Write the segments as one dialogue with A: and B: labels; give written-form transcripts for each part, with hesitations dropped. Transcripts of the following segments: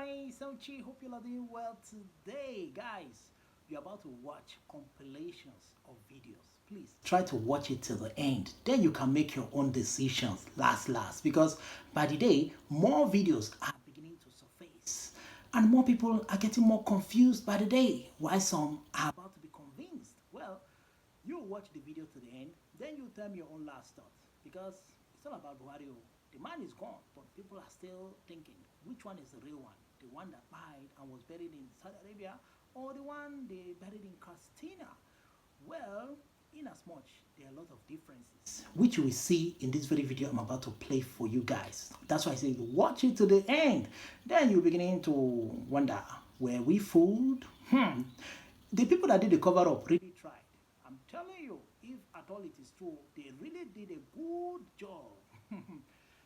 A: friends, hope you are doing well today. Guys, you're about to watch compilations of videos. Please try to watch it till the end. Then you can make your own decisions last. Because by the day, more videos are beginning to surface. And more people are getting more confused by the day. While some are about to be convinced. Well, you watch the video to the end. Then you tell me your own last thought. Because it's all about Buhari. The man is gone, but people are still thinking, which one is the real one? The one that died and was buried in Saudi Arabia, or the one they buried in Castina? Well, in as much, there are a lot of differences, which you will see in this very video I'm about to play for you guys. That's why I say watch it to the end. Then you're beginning to wonder, were we fooled? The people that did the cover-up really tried. I'm telling you, if at all it is true, they really did a good job.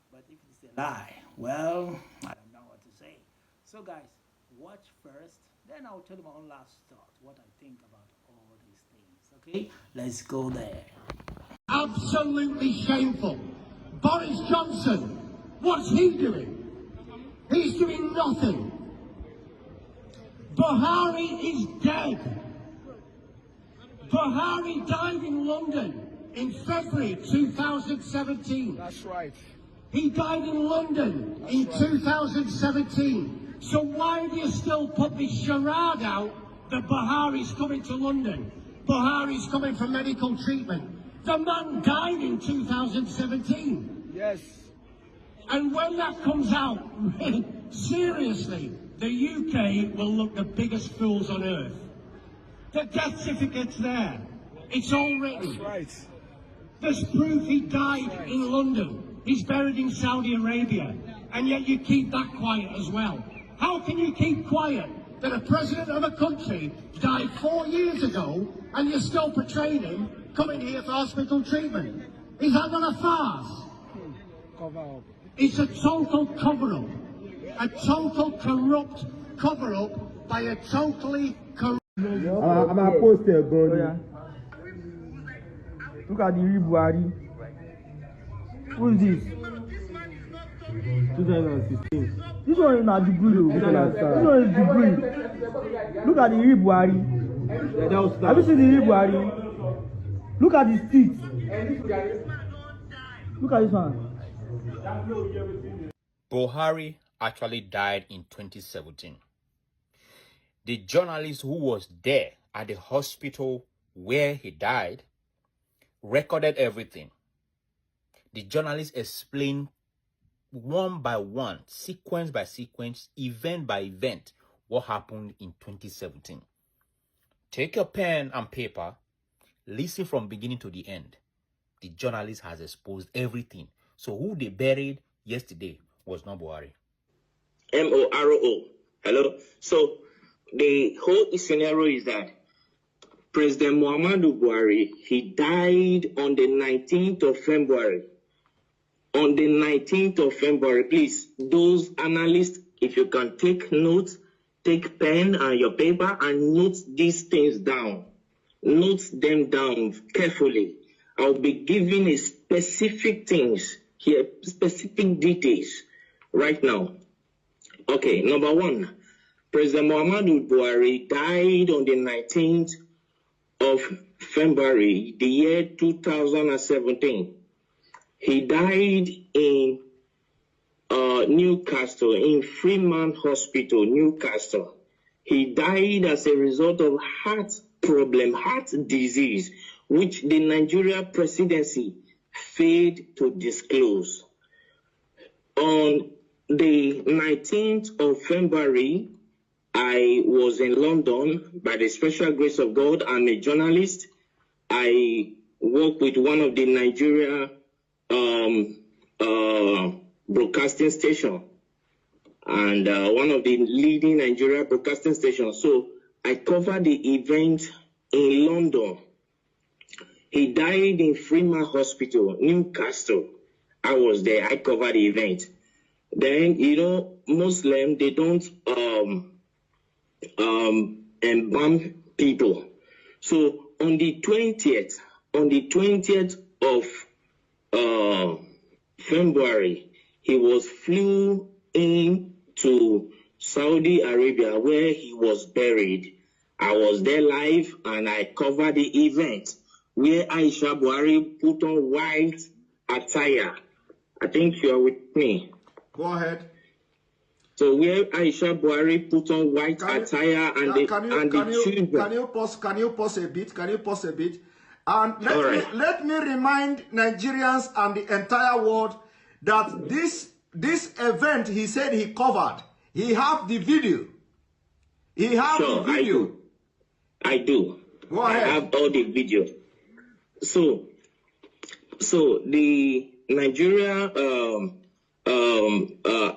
A: But if it's a lie, well, I don't know what to say. So guys, watch first, then I'll tell you my own last thought, what I think about all these things, okay? Let's go there.
B: Absolutely shameful. Boris Johnson, what's he doing? He's doing nothing. Buhari is dead. Buhari died in London in February 2017.
C: That's right.
B: He died in London in 2017. So why do you still put this charade out that Buhari's coming to London? Buhari's coming for medical treatment. The man died in 2017.
C: Yes.
B: And when that comes out, seriously, the UK will look the biggest fools on earth. The death certificate's there. It's all written.
C: That's right.
B: There's proof he died in London. He's buried in Saudi Arabia, and yet you keep that quiet as well. How can you keep quiet that a president of a country died 4 years ago and you're still portraying him coming here for hospital treatment? Is that not a farce?
C: Cover up.
B: It's a total cover-up. A total corrupt cover-up by a totally corrupt...
D: I'm a poster going. Look at the Buhari. Who is this? 2016. This one is not degree. This one is degree. Look at the Buhari. Have you seen the Buhari? Look at his teeth. Look at this one.
E: Buhari actually died in 2017. The journalist who was there at the hospital where he died recorded everything. The journalist explained one by one, sequence by sequence, event by event, what happened in 2017. Take your pen and paper, listen from beginning to the end. The journalist has exposed everything. So who they buried yesterday was not Buhari.
F: MORO. Hello. So the whole scenario is that President Muhammadu Buhari, he died on the 19th of February. On the 19th of February, please, those analysts, if you can take notes, take pen and your paper and note these things down. Note them down carefully. I'll be giving a specific things here, specific details right now. Okay, number one, President Muhammadu Buhari died on the 19th of February, the year 2017. He died in Newcastle, in Freeman Hospital, Newcastle. He died as a result of heart problem, heart disease, which the Nigeria presidency failed to disclose. On the 19th of February, I was in London by the special grace of God. I'm a journalist. I work with one of the Nigeria broadcasting station and one of the leading Nigeria broadcasting stations. So I covered the event in London. He died in Freeman Hospital, Newcastle. I was there. I covered the event. Then, you know, Muslim, they don't embalm people. So on the 20th of February, he was flew in to Saudi Arabia, where he was buried. I was there live and I covered the event where Aisha Buhari put on white attire. I think you are with me.
C: Go ahead.
F: So where Aisha Buhari put on white attire and the children.
C: Can you pause a bit? Can you pause a bit? And let me remind Nigerians and the entire world that this event he said he covered. He have the video. He have the video.
F: I do.
C: Go ahead.
F: I have all the video. So the Nigeria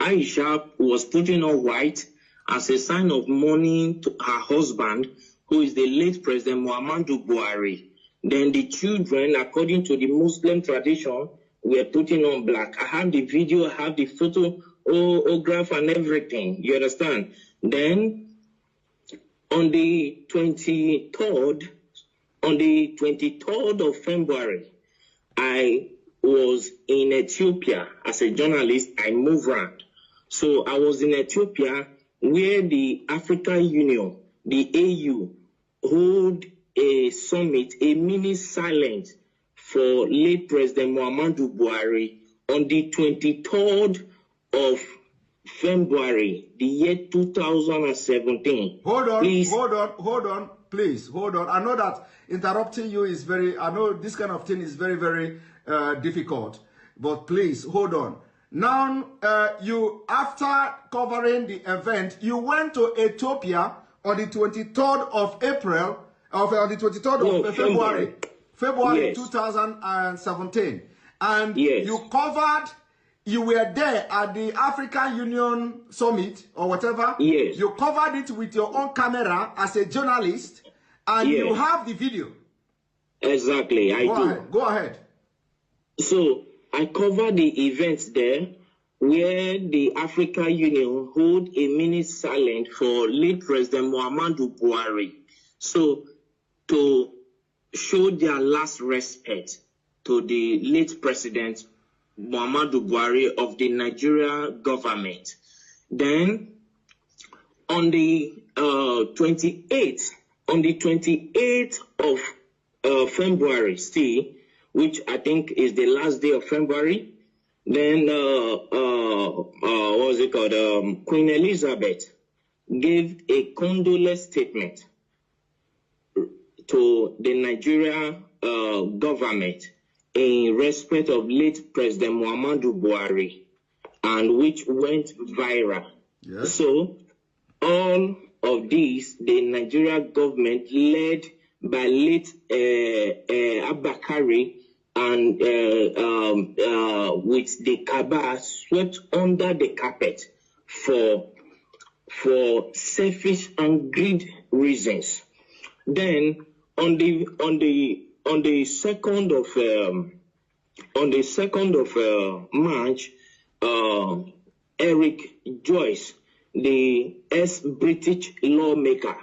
F: Aisha was putting on white as a sign of mourning to her husband, who is the late President Muhammadu Buhari. Then the children, according to the Muslim tradition, were putting on black. I have the video, I have the photograph and everything. You understand? Then on the 23rd of February, I was in Ethiopia as a journalist. I moved around. So I was in Ethiopia where the African Union, the AU, hold a summit, a mini silence for late President Muhammadu Buhari on the 23rd of February, the year 2017.
C: Hold on,
F: please.
C: hold on, please, hold on. I know that interrupting you is I know this kind of thing is very, very difficult, but please, hold on. Now, you, after covering the event, you went to Ethiopia on the 23rd of April, on the 23rd of February yes. 2017. And yes. You were there at the African Union Summit or whatever.
F: Yes.
C: You covered it with your own camera as a journalist, and yes. you have the video.
F: Exactly, I do.
C: Go ahead.
F: So I covered the events there where the African Union hold a minute silent for late President Muhammadu Buhari. So to show their last respect to the late President Muhammadu Buhari of the Nigeria government. Then on the 28th of February, which I think is the last day of February, then what was it called? Queen Elizabeth gave a condolence statement to the Nigeria government in respect of late President Muhammadu Buhari, and which went viral. Yes. So all of these, the Nigeria government led by late Abakari and with the Kaaba swept under the carpet for selfish and greed reasons. Then on the 2nd of March, Eric Joyce, the ex-British lawmaker,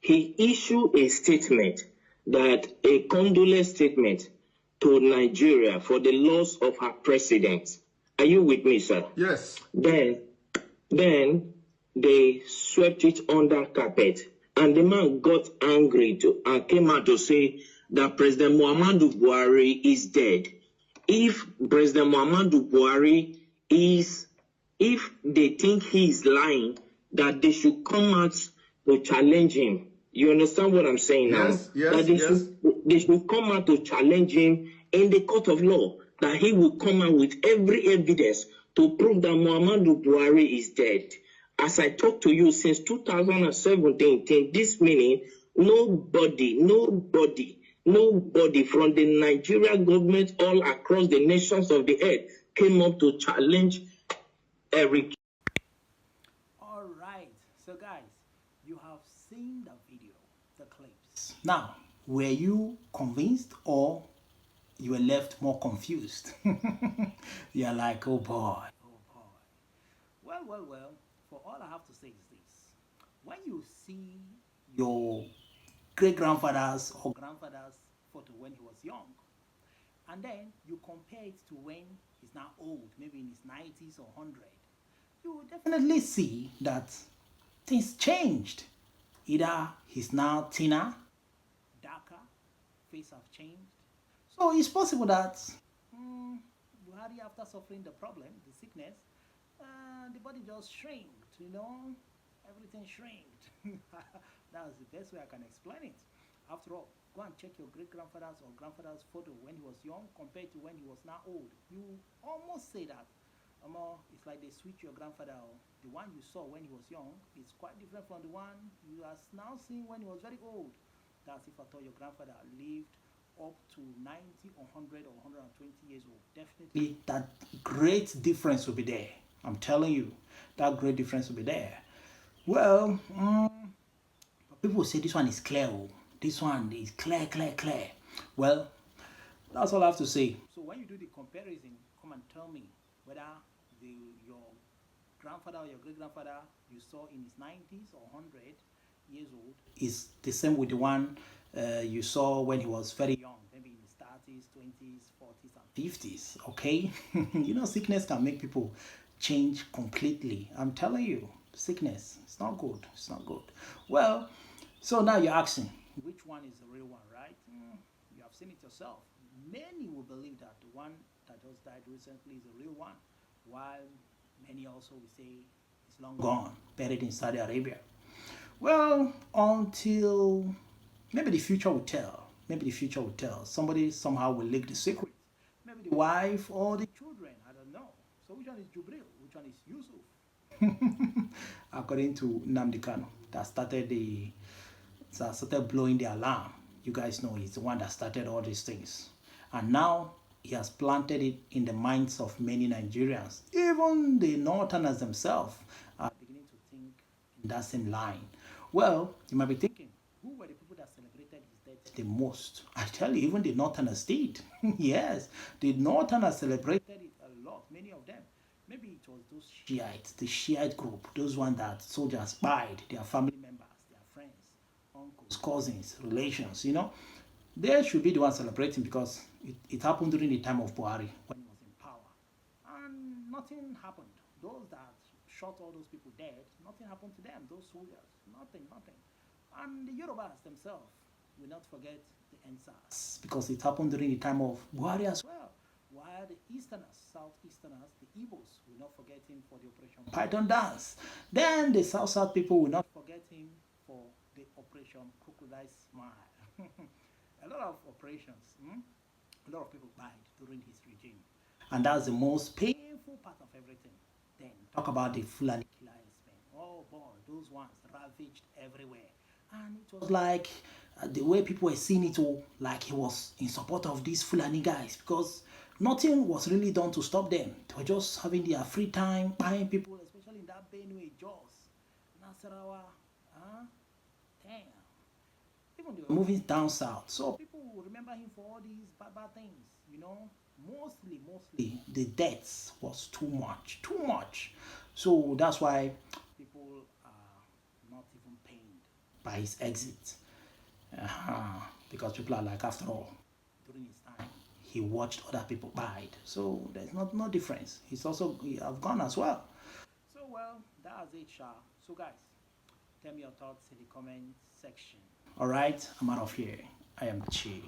F: he issued a statement, a condolence statement to Nigeria for the loss of her president. Are you with me, sir?
C: Yes.
F: Then they swept it under carpet, and the man got angry and came out to say that President Muhammadu Buhari is dead. If President Muhammadu Buhari if they think he is lying, that they should come out to challenge him. You understand what I'm saying now?
C: Yes,
F: they should come out to challenge him in the court of law, that he will come out with every evidence to prove that Muhammadu Buhari is dead. As I talk to you, since 2017, till this minute, nobody from the Nigerian government all across the nations of the earth came up to challenge Eric.
A: All right, so guys, you have seen the video, the clips. Now, were you convinced or you were left more confused? You're like, oh boy. Well, for all I have to say is this. When you see your great-grandfather's or grandfather's photo when he was young, and then you compare it to when he he's now old, maybe in his 90s or 100, you will definitely see that things changed. Either he's now thinner, darker, face have changed. So it's possible that Buhari, after suffering the problem, the sickness, the body just shrinked, everything shrinked. That's the best way I can explain it. After all, go and check your great-grandfather's or grandfather's photo when he was young compared to when he was now old. You almost say that it's like they switch your grandfather. The one you saw when he was young is quite different from the one you are now seeing when he was very old. That's if I thought your grandfather lived up to 90 or 100 or 120 years old. Definitely that great difference will be there. I'm telling you, that great difference will be there. Well, people say this one is clear. This one is clear. Well, that's all I have to say. So when you do the comparison, come and tell me whether your grandfather or your great-grandfather you saw in his 90s or 100 years old is the same with the one you saw when he was very young, maybe in his 30s, 20s, 40s, and 50s. Okay, sickness can make people change completely. I'm telling you, sickness, it's not good. It's not good. Well, so now you're asking, which one is the real one, right? You have seen it yourself. Many will believe that the one that just died recently is the real one, while many also will say it's long gone, buried in Saudi Arabia. Well, until maybe the future will tell. Somebody somehow will leak the secret. Maybe the wife or the children. I don't know. So which one is Jubril? Which one is Yusuf? According to Nnamdi Kanu, that started blowing the alarm. You guys know he's the one that started all these things. And now he has planted it in the minds of many Nigerians. Even the Northerners themselves are beginning to think in that same line. Well, you might be thinking, who were the people that celebrated his death the most? I tell you, even the Northerners did. Yes, the Northerners celebrated it a lot, many of them. Maybe it was those Shiites, the Shiite group, those ones that soldiers spied, their family members, their friends, uncles, cousins, relations, They should be the ones celebrating because it happened during the time of Buhari when he was in power. And nothing happened. Those that shot all those people dead, nothing happened to them, those soldiers, nothing. And the Yorubas themselves will not forget the NSAS because it happened during the time of Buhari as well. While the Easterners, Southeasterners, the Igbos will not forget him for the Operation Python Dance. Then the South people will not forget him for the Operation Crocodile Smile. A lot of operations, a lot of people died during his regime. And that's the most painful part of everything. Then talk about the Fulani killer herdsmen. Oh boy, those ones ravaged everywhere. And it was like the way people were seeing it all, like he was in support of these Fulani guys because nothing was really done to stop them. They were just having their free time, buying people, especially in that Benue, Jos, Nasarawa. Damn. Even they were moving down south. So people will remember him for all these bad things, Mostly, the deaths was too much. So that's why people are not even pained by his exit. Because people are like, after all, during his time, he watched other people died. So there's no difference. He have gone as well. So, well, that's it, Sha. So, guys, tell me your thoughts in the comment section. All right, I'm out of here. I am Chi.